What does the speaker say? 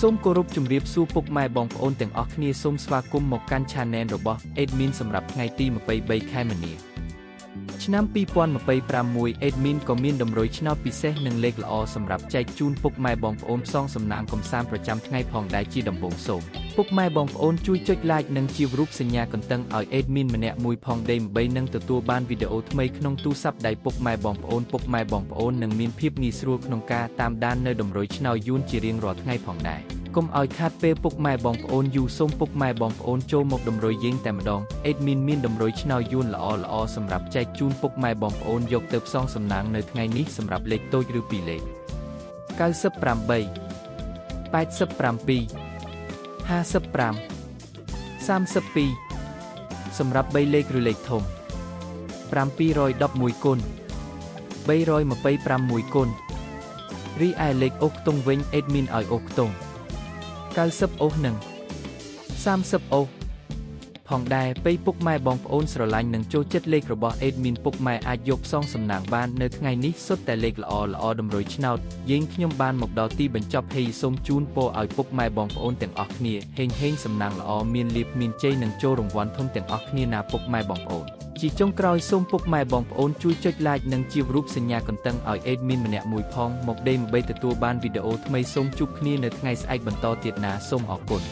សូមគោរពជំរាបសួរពុកម៉ែបងប្អូនទាំងអស់គ្នាសូមស្វាគមន៍មកកាន់ Channel របស់ Admin សម្រាប់ថ្ងៃទី23 ខែមីនា ឆ្នាំ2026 Admin ក៏មានតម្រុយឆ្នោតពិសេសនិងលេខល្អសម្រាប់ចែកជូនពុកម៉ែបងប្អូនផ្សងសំណាងកំសាន្តប្រចាំថ្ងៃផងដែរជាដំបូងសូមពុកម៉ែបងប្អូនជួយចុច Like និងជារូបសញ្ញាកន្ទឹងឲ្យ Admin ម្នាក់មួយផងដើម្បីនឹងទទួលបានវីដេអូថ្មីក្នុងទូរស័ព្ទដៃពុកម៉ែបងប្អូននឹងមានភាពងាយស្រួលក្នុងការតាមដាននៅតម្រុយឆ្នោតយួនជារៀងរាល់ថ្ងៃផងដែរកុំឲ្យខាតពេលពុកម៉ែបងប្អូនយូរសូមពុកម៉ែបងប្អូនចូលមកតម្រុយយើងតែម្ដង Admin មានតម្រុយឆ្នោតយួនល្អសម្រាប់ចែកជូនពុកម៉ែបងប្អូនយកទៅផ្សងសំណាងនៅថ្ងៃនេះសម្រាប់លេខតូចឬ2លេខ98 87 55 32សម្រាប់3លេខឬលេខធំ711គុណ326គុណរីឯលេខអូសខ្ទង់វិញ Admin ឲ្យអូសខ្ទង់90អូសនិង30អូសផងដែរពេលពុកម៉ែបងប្អូនស្រឡាញ់និងចូលចិត្តលេខរបស់ Admin ពុកម៉ែអាចយកផ្សងសំណាងបាននៅថ្ងៃនេះសុទ្ធតែលេខល្អតម្រុយឆ្នោតយើងខ្ញុំបានមកដល់ទីបញ្ចប់ហើយសូមជូនពរឲ្យពុកម៉ែបងប្អូនទាំងអស់គ្នាហេងសំណាងល្អមានលាភមានជ័យនិងចូលរង្វាន់ធំទាំងអស់គ្នាណាពុកម៉ែបងប្អូនជាចុងក្រោយសូមពុកម៉ែបងប្អូនជួយចុច Like និងជារូបសញ្ញាកន្ទឹងឲ្យ Admin ម្នាក់មួយផងមកដើម្បីទទួលបានវីដេអូថ្មីសូមជួបគ្នានៅថ្ងៃស្អែកបន្តទៀតណាសូមអរគុណ